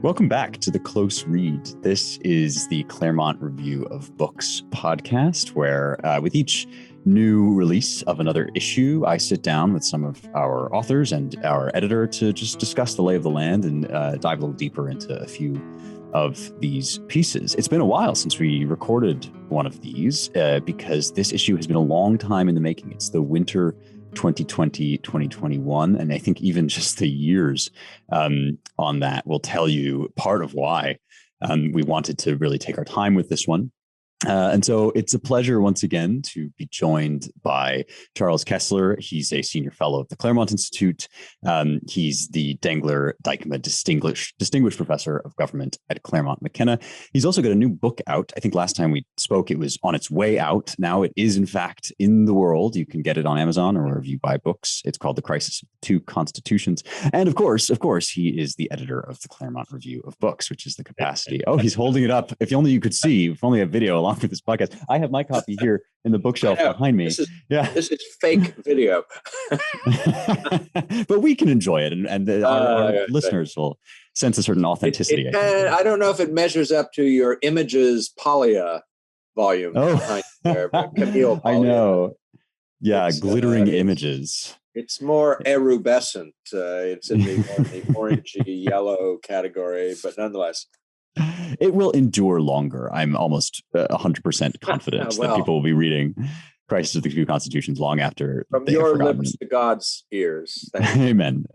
Welcome back to The Close Read. This is the Claremont Review of Books podcast, where with each new release of another issue, I sit down with some of our authors and our editor to just discuss the lay of the land and dive a little deeper into a few of these pieces. It's been a while since we recorded one of these because this issue has been a long time in the making. It's the winter 2020-2021. And I think even just the years on that will tell you part of why we wanted to really take our time with this one. And so it's a pleasure once again to be joined by Charles Kesler. He's a senior fellow at the Claremont Institute. He's the Dengler-Dykema Distinguished Professor of Government at Claremont McKenna. He's also got a new book out. I think last time we spoke, it was on its way out. Now it is, in fact, in the world. You can get it on Amazon or wherever you buy books. It's called The Crisis of Two Constitutions. And of course, he is the editor of the Claremont Review of Books, which is the capacity. Oh, he's holding it up. If only you could see, if only a video along with this podcast. I have my copy here in the bookshelf behind me. This is fake video. But we can enjoy it, and our listeners will sense a certain authenticity. I don't know if it measures up to your Images Polya volume. Oh, there, Camille Polya. I know. Yeah, it's, glittering images. It's more erubescent. It's in the orangey yellow category, but nonetheless. It will endure longer. I'm almost 100% confident that people will be reading Crisis of the Two Constitutions long after. From your lips to God's ears. Amen.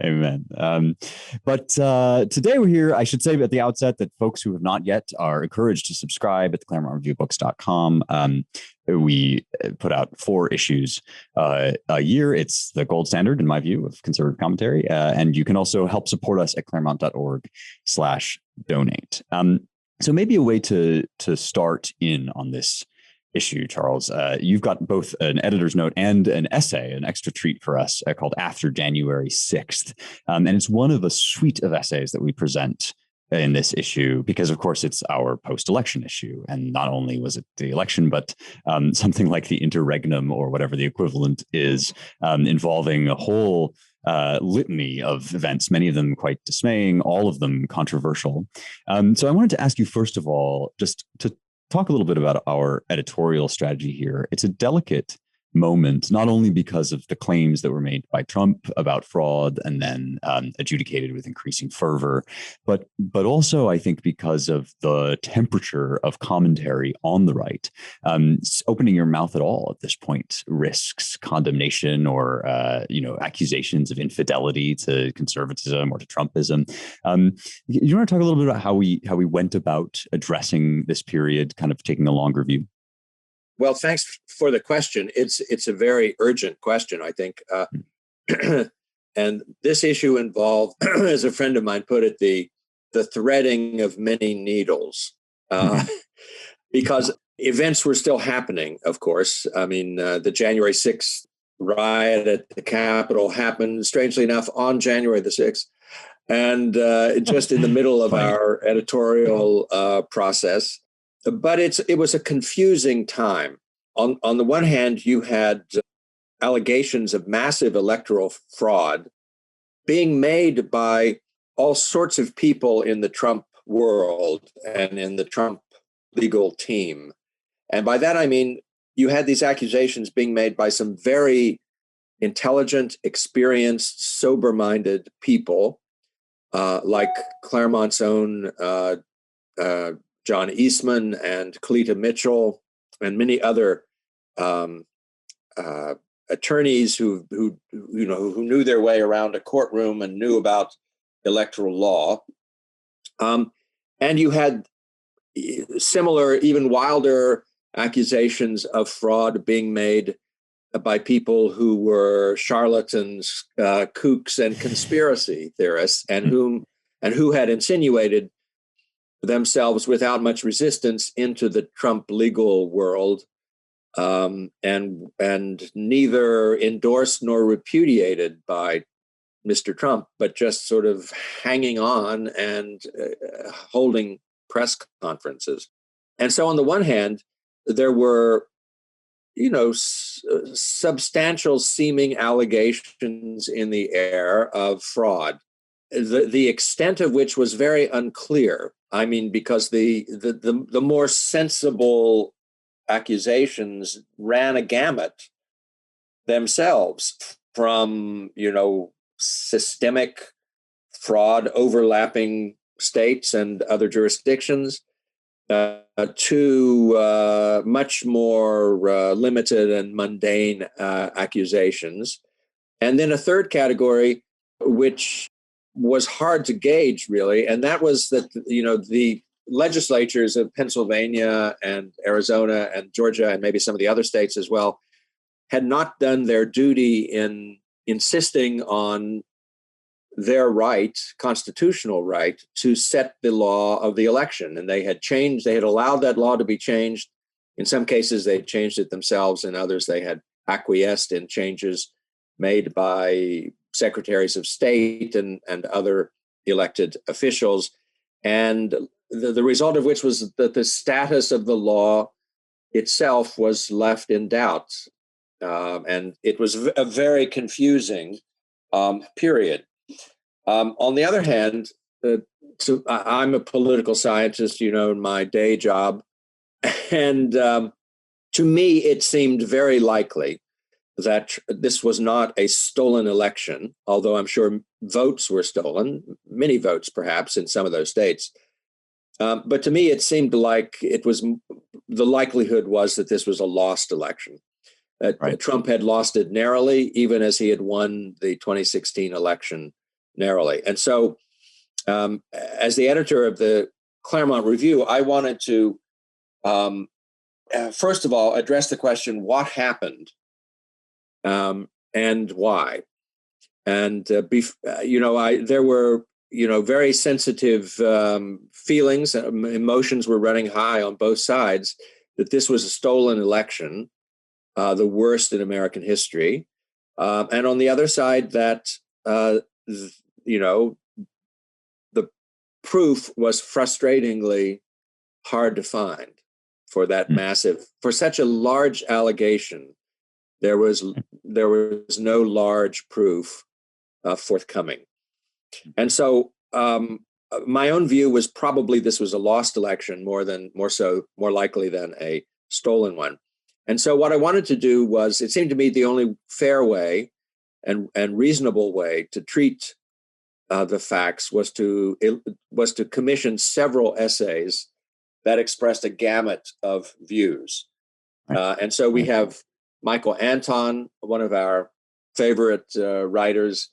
But today we're here, I should say at the outset that folks who have not yet are encouraged to subscribe at theclaremontreviewbooks.com. We put out 4 issues a year. It's the gold standard, in my view, of conservative commentary. And you can also help support us at claremont.org/donate. So maybe a way to start in on this issue, Charles. You've got both an editor's note and an essay, an extra treat for us called After January 6th. And it's one of a suite of essays that we present in this issue, because of course it's our post-election issue. And not only was it the election, but something like the interregnum or whatever the equivalent is, involving a whole litany of events, many of them quite dismaying, all of them controversial. So I wanted to ask you, first of all, just to talk a little bit about our editorial strategy here. It's a delicate moment, not only because of the claims that were made by Trump about fraud and then adjudicated with increasing fervor, but also I think because of the temperature of commentary on the right. Opening your mouth at all at this point risks condemnation or accusations of infidelity to conservatism or to Trumpism. You want to talk a little bit about how we went about addressing this period, kind of taking a longer view? Well, thanks for the question. It's a very urgent question, I think. And this issue involved, as a friend of mine put it, the threading of many needles, because events were still happening, of course. I mean, the January 6th riot at the Capitol happened, strangely enough, on January the 6th. And just in the middle of our editorial process. But it was a confusing time. On the one hand, you had allegations of massive electoral fraud being made by all sorts of people in the Trump world and in the Trump legal team. And by that, I mean, you had these accusations being made by some very intelligent, experienced, sober-minded people, like Claremont's own John Eastman and Kalita Mitchell and many other attorneys who knew their way around a courtroom and knew about electoral law. And you had similar, even wilder accusations of fraud being made by people who were charlatans, kooks, and conspiracy theorists, and who had insinuated themselves without much resistance into the Trump legal world, and neither endorsed nor repudiated by Mr. Trump, but just sort of hanging on and holding press conferences. And so on the one hand, there were, substantial seeming allegations in the air of fraud. the extent of which was very unclear. I mean, because the more sensible accusations ran a gamut themselves from, systemic fraud overlapping states and other jurisdictions to much more limited and mundane accusations. And then a third category, which was hard to gauge, really, and that was that, the legislatures of Pennsylvania and Arizona and Georgia and maybe some of the other states as well had not done their duty in insisting on their right, constitutional right, to set the law of the election. And they had allowed that law to be changed. In some cases, they changed it themselves. In others, they had acquiesced in changes made by secretaries of state and other elected officials. And the result of which was that the status of the law itself was left in doubt. And it was a very confusing period. On the other hand, I'm a political scientist, in my day job. And to me, it seemed very likely that this was not a stolen election, although I'm sure votes were stolen, many votes perhaps in some of those states. But to me, it seemed like the likelihood was that this was a lost election. Right. Trump had lost it narrowly, even as he had won the 2016 election narrowly. And so as the editor of the Claremont Review, I wanted to, first of all, address the question, what happened and why? And, there were, very sensitive feelings, emotions were running high on both sides that this was a stolen election, the worst in American history. And on the other side, that, the proof was frustratingly hard to find for that for such a large allegation. There was no large proof forthcoming. And so my own view was probably this was a lost election more likely than a stolen one. And so what I wanted to do was, it seemed to me the only fair way and reasonable way to treat the facts was to commission several essays that expressed a gamut of views. And so we have Michael Anton, one of our favorite writers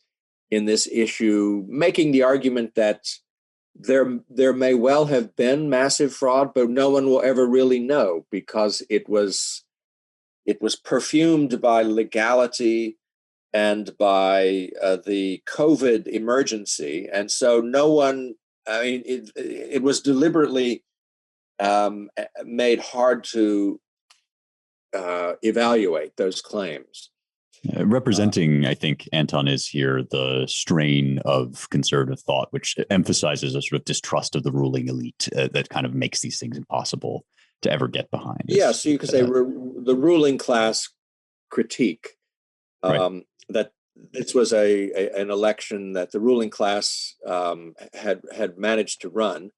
in this issue, making the argument that there may well have been massive fraud, but no one will ever really know because it was perfumed by legality and by the COVID emergency. And so no one, it was deliberately made hard to evaluate those claims. Representing, I think, Anton is here the strain of conservative thought, which emphasizes a sort of distrust of the ruling elite that kind of makes these things impossible to ever get behind. Yes, so you could say the ruling class critique, that this was an election that the ruling class had managed to run.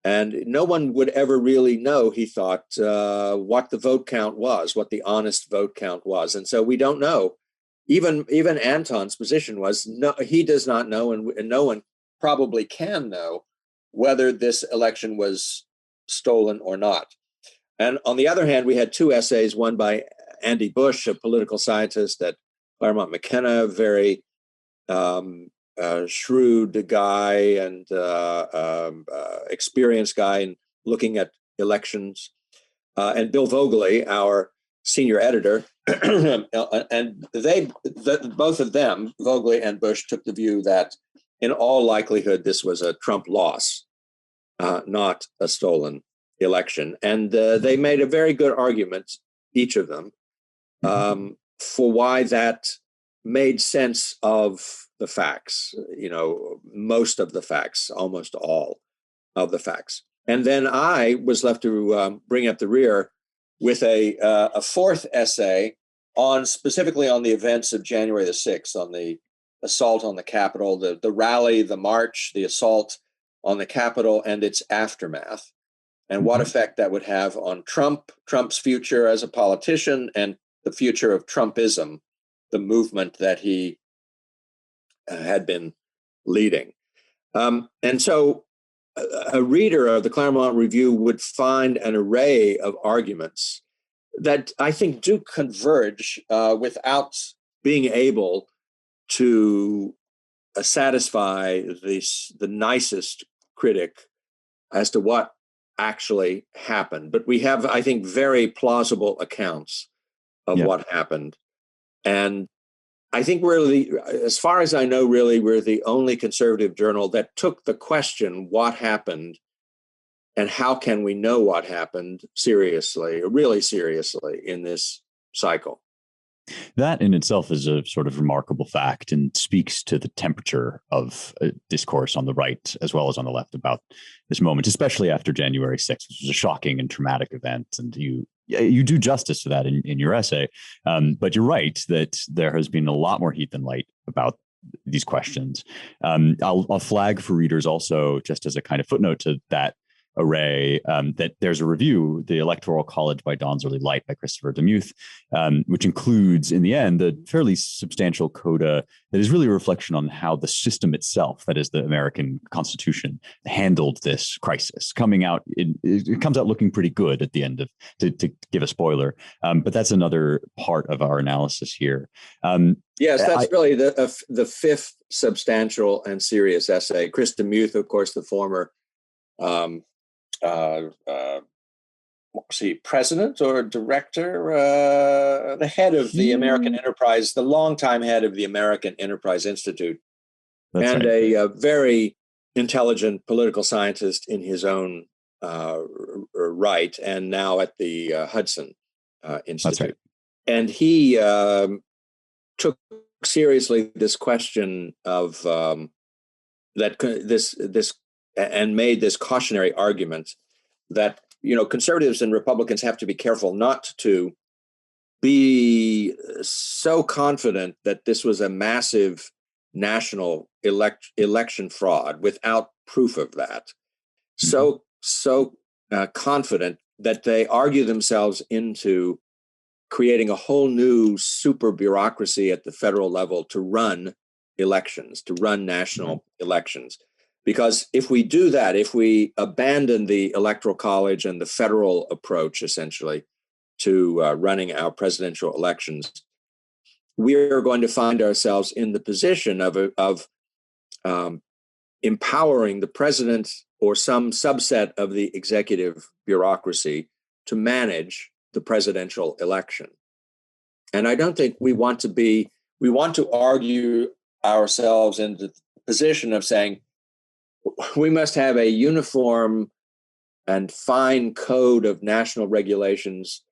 And no one would ever really know, he thought, what the vote count was, what the honest vote count was. And so we don't know. Even Anton's position was, no, he does not know, and no one probably can know whether this election was stolen or not. And on the other hand, we had two essays, one by Andy Bush, a political scientist at Claremont McKenna, very shrewd guy and experienced guy in looking at elections, and Bill Vogeley, our senior editor, and both of them, Vogeley and Bush, took the view that in all likelihood this was a Trump loss, not a stolen election, and they made a very good argument, each of them, for why that made sense of the facts, most of the facts, almost all of the facts. And then I was left to bring up the rear with a fourth essay specifically on the events of January the 6th, on the assault on the Capitol, the rally, the march, the assault on the Capitol, and its aftermath, and what effect that would have on Trump's future as a politician, and the future of Trumpism, the movement that he had been leading. And so a reader of the Claremont Review would find an array of arguments that I think do converge without being able to satisfy the nicest critic as to what actually happened. But we have, I think, very plausible accounts of what happened. And I think as far as I know, really, we're the only conservative journal that took the question, what happened and how can we know what happened seriously, really seriously, in this cycle. That in itself is a sort of remarkable fact and speaks to the temperature of discourse on the right as well as on the left about this moment, especially after January 6th, which was a shocking and traumatic event. And you do justice to that in your essay. But you're right that there has been a lot more heat than light about these questions. I'll flag for readers also, just as a kind of footnote to that array, that there's a review, The Electoral College by Dawn's Early Light by Christopher Demuth, which includes, in the end, a fairly substantial coda that is really a reflection on how the system itself, that is the American Constitution, handled this crisis. It comes out looking pretty good at the end of, to give a spoiler, but that's another part of our analysis here. Yes, that's really the fifth substantial and serious essay. Chris Demuth, of course, the former president or director, the head of the American Enterprise, the longtime head of the American Enterprise Institute, and right. a very intelligent political scientist in his own right, and now at the Hudson Institute. Right. And he took seriously this question of this and made this cautionary argument that, conservatives and Republicans have to be careful not to be so confident that this was a massive national election fraud without proof of that. Mm-hmm. So confident that they argue themselves into creating a whole new super bureaucracy at the federal level to run elections, to run national elections. Because if we do that, if we abandon the Electoral College and the federal approach, essentially, to running our presidential elections, we are going to find ourselves in the position of empowering the president or some subset of the executive bureaucracy to manage the presidential election. And I don't think we want to argue ourselves into the position of saying, we must have a uniform and fine code of national regulations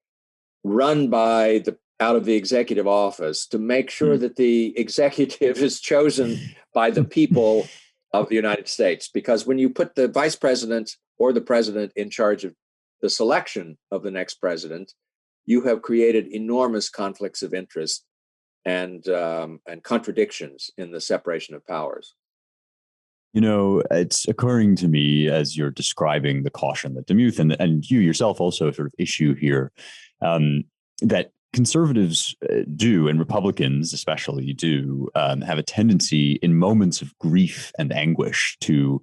run out of the executive office to make sure that the executive is chosen by the people of the United States. Because when you put the vice president or the president in charge of the selection of the next president, you have created enormous conflicts of interest and contradictions in the separation of powers. It's occurring to me as you're describing the caution that Demuth and you yourself also sort of issue here, that conservatives do, and Republicans especially do, have a tendency in moments of grief and anguish to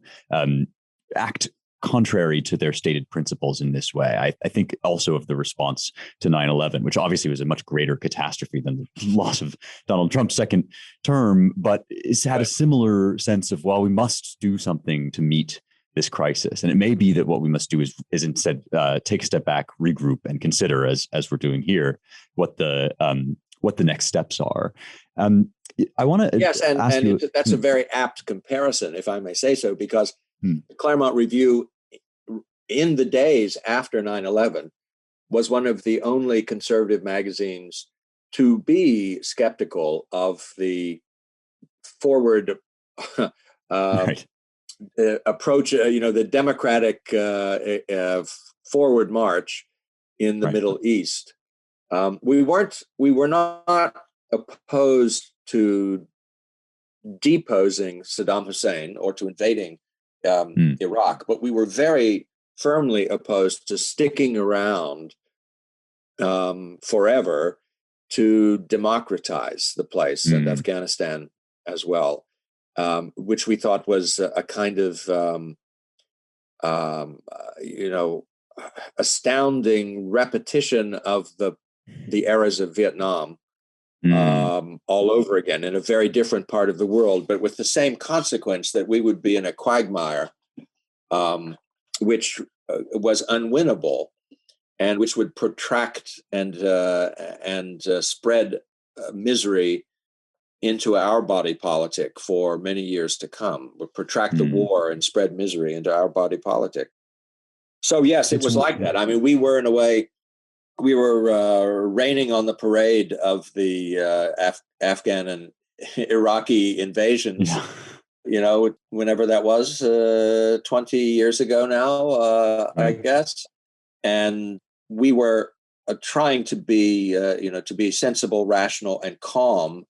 act contrary to their stated principles in this way. I think also of the response to 9/11, which obviously was a much greater catastrophe than the loss of Donald Trump's second term, but it's had a similar sense of, well, we must do something to meet this crisis. And it may be that what we must do is instead take a step back, regroup, and consider, as we're doing here, what the next steps are. I want to ask you, that's a very apt comparison, if I may say so, because the Claremont Review, in the days after 9/11, was one of the only conservative magazines to be skeptical of the forward approach, the democratic forward march in the Middle East. We were not opposed to deposing Saddam Hussein or to invading Iraq, but we were very firmly opposed to sticking around forever to democratize the place and Afghanistan as well, which we thought was a kind of astounding repetition of the eras of Vietnam all over again in a very different part of the world, but with the same consequence that we would be in a quagmire, which was unwinnable and which would protract and spread misery into our body politic for many years to come, would protract the war and spread misery into our body politic. So yes, it was like that. I mean, we were in a way, we were raining on the parade of the Afghan and Iraqi invasions, whenever that was, 20 years ago now, I guess. And we were trying to be, to be sensible, rational, and calm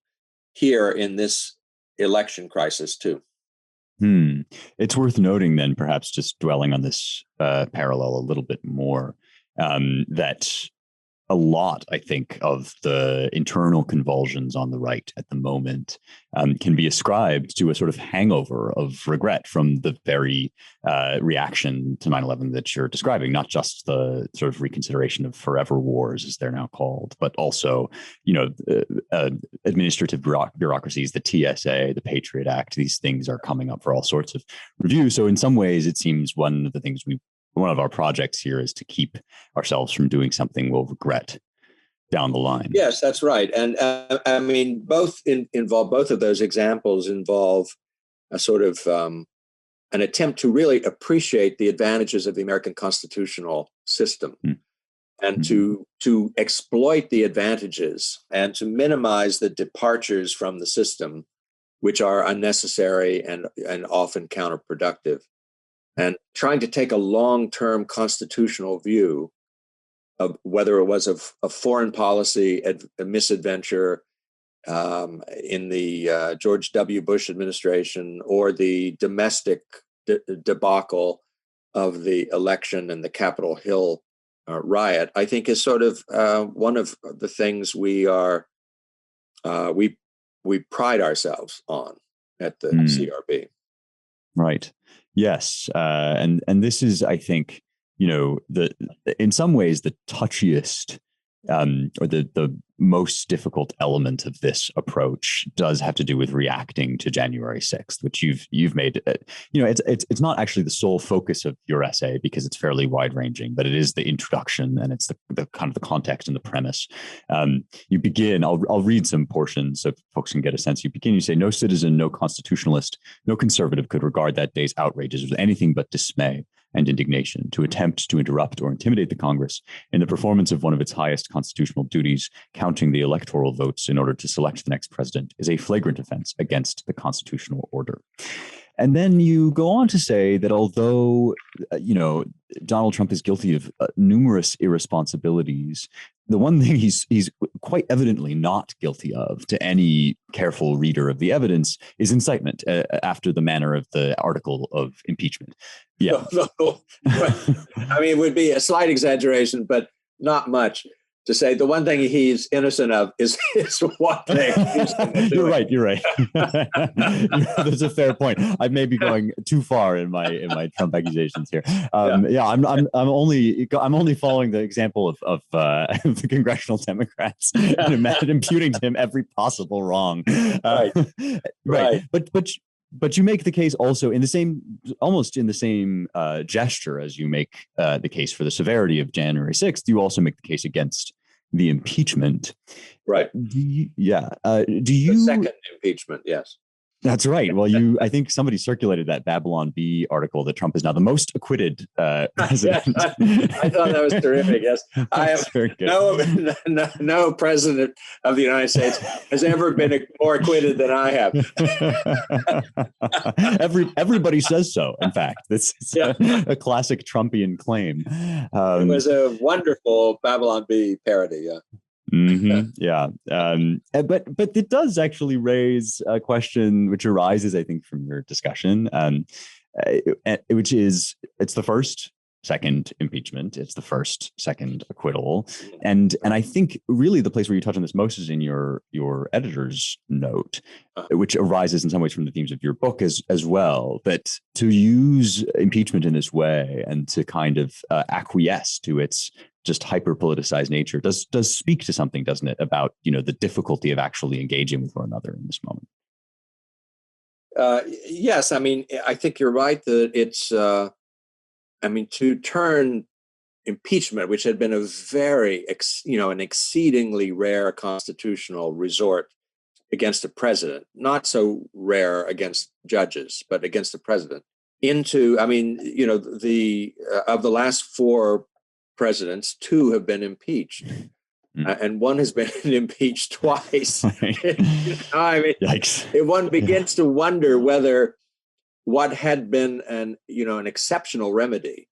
here in this election crisis too. It's worth noting then, perhaps just dwelling on this parallel a little bit more, that a lot, I think, of the internal convulsions on the right at the moment can be ascribed to a sort of hangover of regret from the very reaction to 9/11 that you're describing, not just the sort of reconsideration of forever wars, as they're now called, but also, administrative bureaucracies, the TSA, the Patriot Act. These things are coming up for all sorts of review. So in some ways, it seems one of our projects here is to keep ourselves from doing something we'll regret down the line. Yes, that's right. And I mean, both of those examples involve a sort of an attempt to really appreciate the advantages of the American constitutional system and to exploit the advantages and to minimize the departures from the system, which are unnecessary and often counterproductive. And trying to take a long-term constitutional view of whether it was a foreign policy a misadventure in the George W. Bush administration or the domestic debacle of the election and the Capitol Hill riot, I think is sort of one of the things we pride ourselves on at the CRB. Right. Yes. And this is, I think, in some ways, the touchiest or the most difficult element of this approach does have to do with reacting to January 6th, which you've made. It's not actually the sole focus of your essay because it's fairly wide ranging, but it is the introduction and it's the kind of the context and the premise. You begin. I'll read some portions so folks can get a sense. You begin. You say, "No citizen, no constitutionalist, no conservative could regard that day's outrages with anything but dismay and indignation. To attempt to interrupt or intimidate the Congress in the performance of one of its highest constitutional duties, counting the electoral votes in order to select the next president, is a flagrant offense against the constitutional order." And then you go on to say that although, Donald Trump is guilty of numerous irresponsibilities, the one thing he's quite evidently not guilty of, to any careful reader of the evidence, is incitement after the manner of the article of impeachment. Yeah. No. I mean, it would be a slight exaggeration, but not much to say the one thing he's innocent of is what they accused him of doing. You're right. That's a fair point. I may be going too far in my Trump accusations here. I'm only following the example of the congressional Democrats and imputing to him every possible wrong. Right. But you make the case also almost in the same gesture as you make the case for the severity of January 6th. You also make the case against the impeachment. Right. The second impeachment, yes. That's right. Well, I think somebody circulated that Babylon Bee article that Trump is now the most acquitted president. I thought that was terrific. Yes, I have no president of the United States has ever been more acquitted than I have. Everybody says so. In fact, this is a classic Trumpian claim. It was a wonderful Babylon Bee parody. Yeah. Yeah. But it does actually raise a question which arises, I think, from your discussion, which is it's the first, second impeachment. It's the first, second acquittal. And I think really the place where you touch on this most is in your editor's note, which arises in some ways from the themes of your book as well. But to use impeachment in this way and to kind of acquiesce to its just hyper politicized nature does speak to something, doesn't it, about the difficulty of actually engaging with one another in this moment. Yes, I mean, I think you're right that it's. To turn impeachment, which had been a very, an exceedingly rare constitutional resort against a president, not so rare against judges, but against the president, into, the of the last four presidents, two have been impeached. And one has been impeached twice. Yikes. One begins to wonder whether what had been an exceptional remedy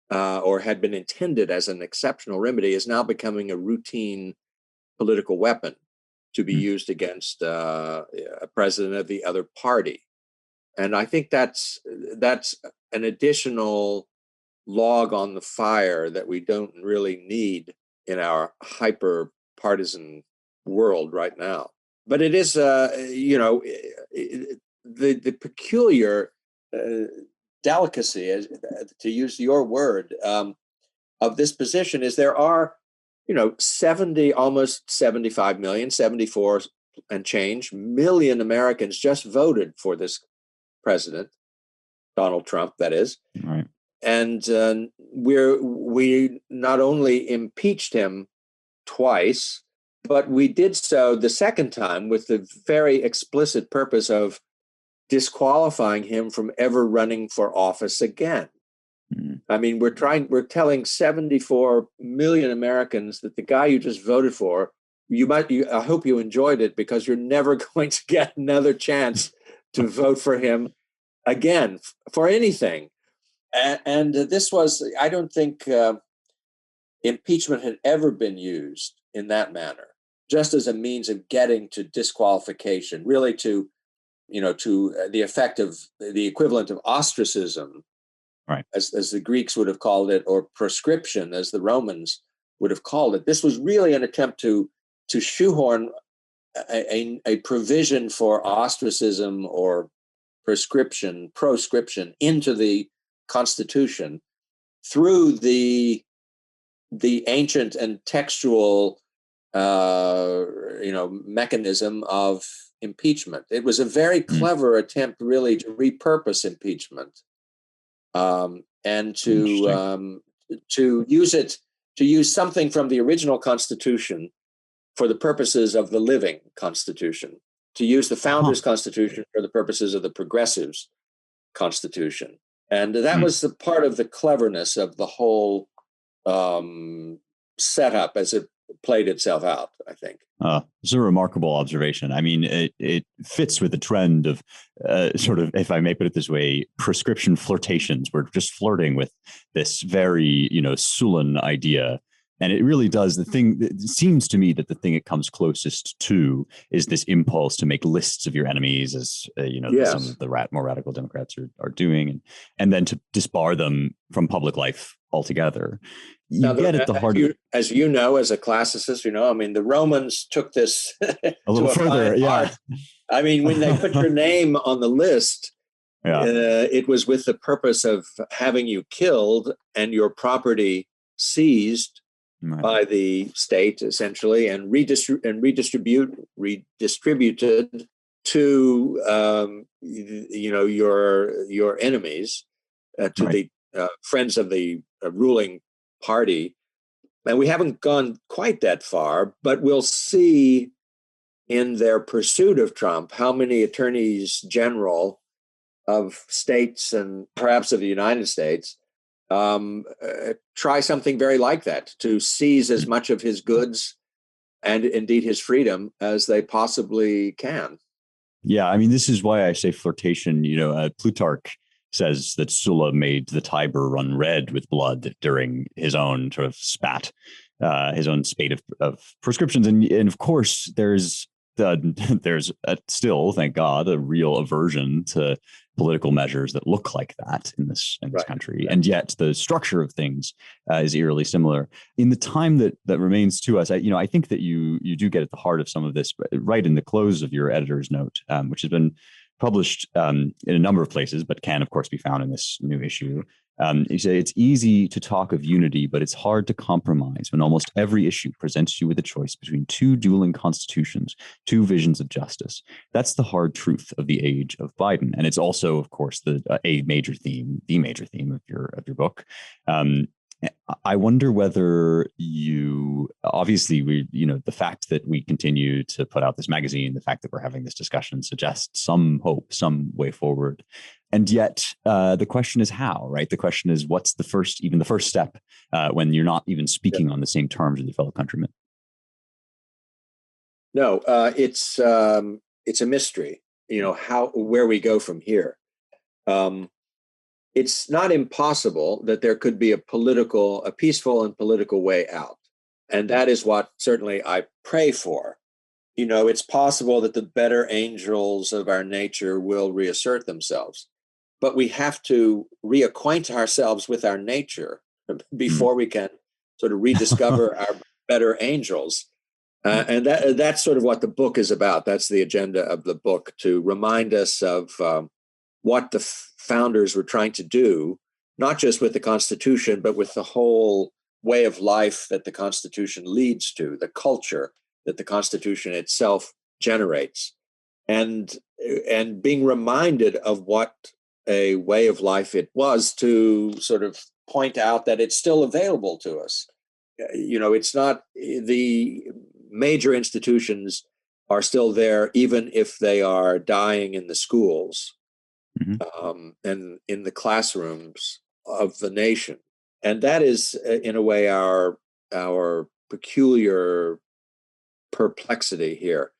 or had been intended as an exceptional remedy is now becoming a routine political weapon to be used against a president of the other party. And I think that's an additional log on the fire that we don't really need in our hyper partisan world right now. But it is, the peculiar delicacy, to use your word, of this position is there are, 70, almost 75 million, 74 and change million Americans just voted for this president, Donald Trump, that is. Right. And we not only impeached him twice, but we did so the second time with the very explicit purpose of disqualifying him from ever running for office again. I mean, we're telling 74 million Americans that the guy you just voted for, I hope you enjoyed it, because you're never going to get another chance to vote for him again for anything. And this was, I don't think impeachment had ever been used in that manner, just as a means of getting to disqualification, really to the effect of the equivalent of ostracism, right, as the Greeks would have called it, or proscription, as the Romans would have called it. This was really an attempt to shoehorn a provision for ostracism or proscription into the Constitution through the ancient and textual mechanism of impeachment. It was a very clever attempt, really, to repurpose impeachment, and to use something from the original Constitution for the purposes of the living Constitution, to use the Founders' Constitution for the purposes of the Progressives' Constitution. And that was the part of the cleverness of the whole setup as it played itself out, I think. It's a remarkable observation. I mean, it fits with the trend of sort of, if I may put it this way, prescription flirtations. We're just flirting with this very, Sullan idea. And it really does. The thing, it seems to me that the thing it comes closest to is this impulse to make lists of your enemies, as Yes. some of the more radical Democrats are doing, and then to disbar them from public life altogether. You get at the heart of it. As you know, as a classicist, the Romans took this a little further. Yeah. I mean, when they put your name on the list, it was with the purpose of having you killed and your property seized by the state, essentially, and redistributed to your enemies, to the friends of the ruling party. And we haven't gone quite that far, but we'll see in their pursuit of Trump how many attorneys general of states and perhaps of the United States try something very like that, to seize as much of his goods and indeed his freedom as they possibly can. Yeah, I mean, this is why I say flirtation. Plutarch says that Sulla made the Tiber run red with blood during his own sort of spat his own spate of prescriptions, and of course there's still, thank God, a real aversion to political measures that look like that in this country, and yet the structure of things is eerily similar. In the time that remains to us, I think that you do get at the heart of some of this right in the close of your editor's note, which has been published in a number of places, but can of course be found in this new issue. You say it's easy to talk of unity, but it's hard to compromise when almost every issue presents you with a choice between two dueling constitutions, two visions of justice. That's the hard truth of the age of Biden, and it's also, of course, the major theme of your book. I wonder whether the fact that we continue to put out this magazine, the fact that we're having this discussion suggests some hope, some way forward. And yet the question is how, right? The question is, what's the first step when you're not even speaking on the same terms as your fellow countrymen? No, it's a mystery, where we go from here. It's not impossible that there could be a peaceful and political way out. And that is what certainly I pray for. It's possible that the better angels of our nature will reassert themselves, but we have to reacquaint ourselves with our nature before we can sort of rediscover our better angels. And that's sort of what the book is about. That's the agenda of the book, to remind us of what the founders were trying to do, not just with the Constitution, but with the whole way of life that the Constitution leads to, the culture that the Constitution itself generates, and being reminded of what a way of life it was, to sort of point out that it's still available to us. It's not, the major institutions are still there, even if they are dying in the schools. And in the classrooms of the nation. And that is, in a way, our peculiar perplexity here.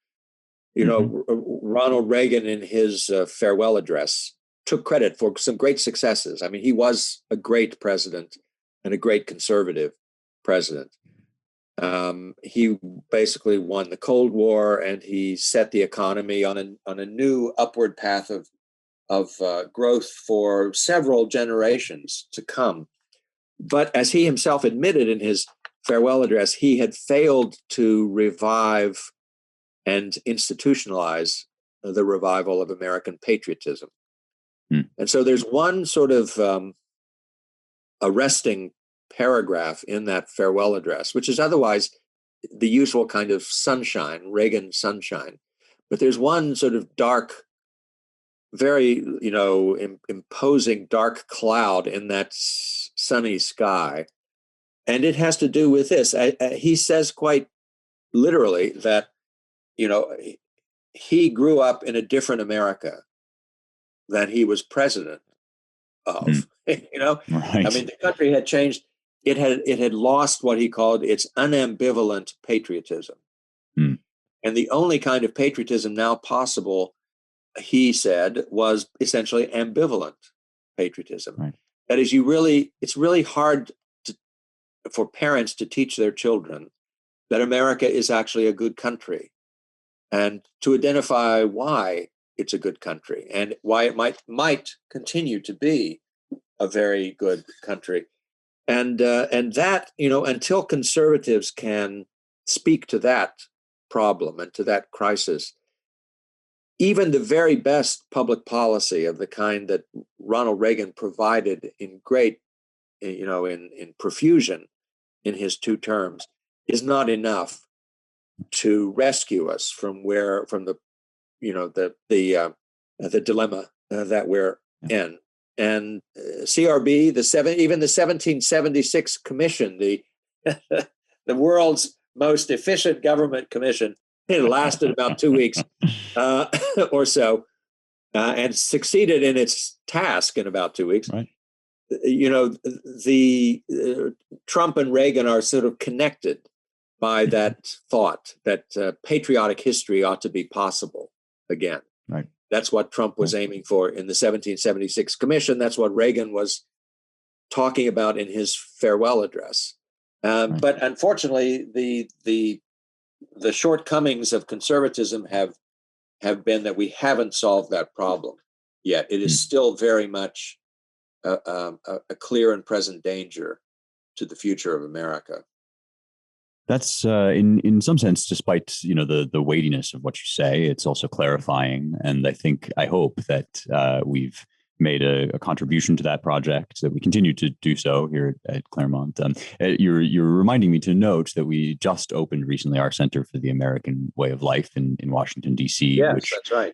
Ronald Reagan, in his farewell address, took credit for some great successes. I mean, he was a great president and a great conservative president. He basically won the Cold War, and he set the economy on a new upward path of growth for several generations to come. But as he himself admitted in his farewell address, he had failed to revive and institutionalize the revival of American patriotism. And so there's one sort of arresting paragraph in that farewell address, which is otherwise the usual kind of sunshine, Reagan sunshine. But there's one sort of dark, very, imposing dark cloud in that sunny sky. And it has to do with this. He says quite literally that, he grew up in a different America than he was president of. Right. I mean, the country had changed. It had lost what he called its unambivalent patriotism. And the only kind of patriotism now possible, he said, was essentially ambivalent patriotism. Right. That is, it's really hard for parents to teach their children that America is actually a good country, and to identify why it's a good country and why it might continue to be a very good country. And that, until conservatives can speak to that problem and to that crisis, even the very best public policy of the kind that Ronald Reagan provided in great, in profusion in his two terms, is not enough to rescue us from the dilemma that we're in. And CRB, even the 1776 commission, the world's most efficient government commission, it lasted about 2 weeks or so, and succeeded in its task in about 2 weeks. Right. Trump and Reagan are sort of connected by that thought that patriotic history ought to be possible again. Right. That's what Trump was aiming for in the 1776 commission. That's what Reagan was talking about in his farewell address. Right. But unfortunately, the shortcomings of conservatism have been that we haven't solved that problem yet. It is still very much a clear and present danger to the future of America. That's in some sense, despite the weightiness of what you say, it's also clarifying, and I hope that we've made a contribution to that project, that we continue to do so here at Claremont. You're reminding me to note that we just opened recently our Center for the American Way of Life in Washington, D.C. Yes, which, that's right.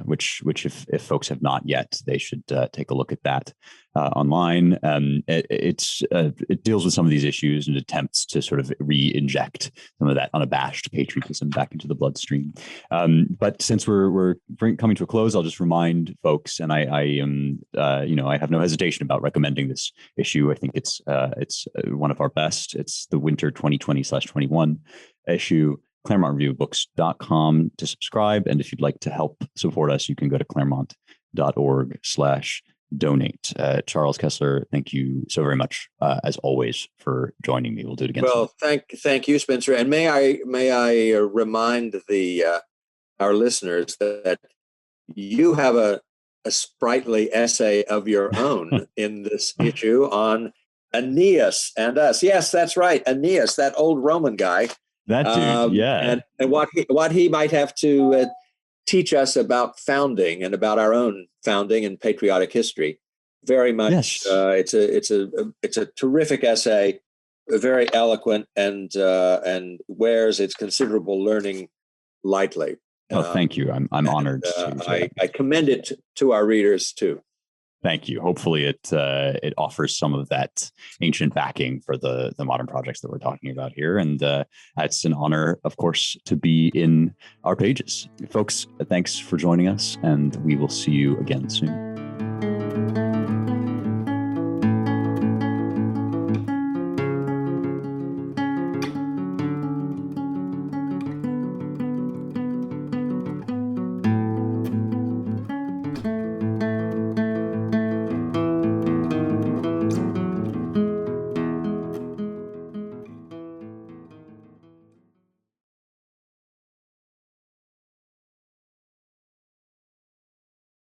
Which if folks have not yet, they should take a look at that online. It deals with some of these issues and attempts to sort of re-inject some of that unabashed patriotism back into the bloodstream. But since we're coming to a close, I'll just remind folks, and I have no hesitation about recommending this issue. I think it's one of our best. It's the winter 2020/21 issue. ClaremontReviewBooks.com to subscribe. And if you'd like to help support us, you can go to claremont.org/donate. Charles Kesler, thank you so very much, as always, for joining me. We'll do it again. Well, thank you, Spencer. And may I remind our listeners that you have a sprightly essay of your own in this issue on Aeneas and us. Yes, that's right, Aeneas, that old Roman guy. That dude, yeah. And what he might have to teach us about founding and about our own founding and patriotic history. Very much. Yes. It's a terrific essay, very eloquent, and wears its considerable learning lightly. Oh, thank you. I'm honored. I commend it to our readers too. Thank you. Hopefully it offers some of that ancient backing for the modern projects that we're talking about here. And it's an honor, of course, to be in our pages. Folks, thanks for joining us, and we will see you again soon.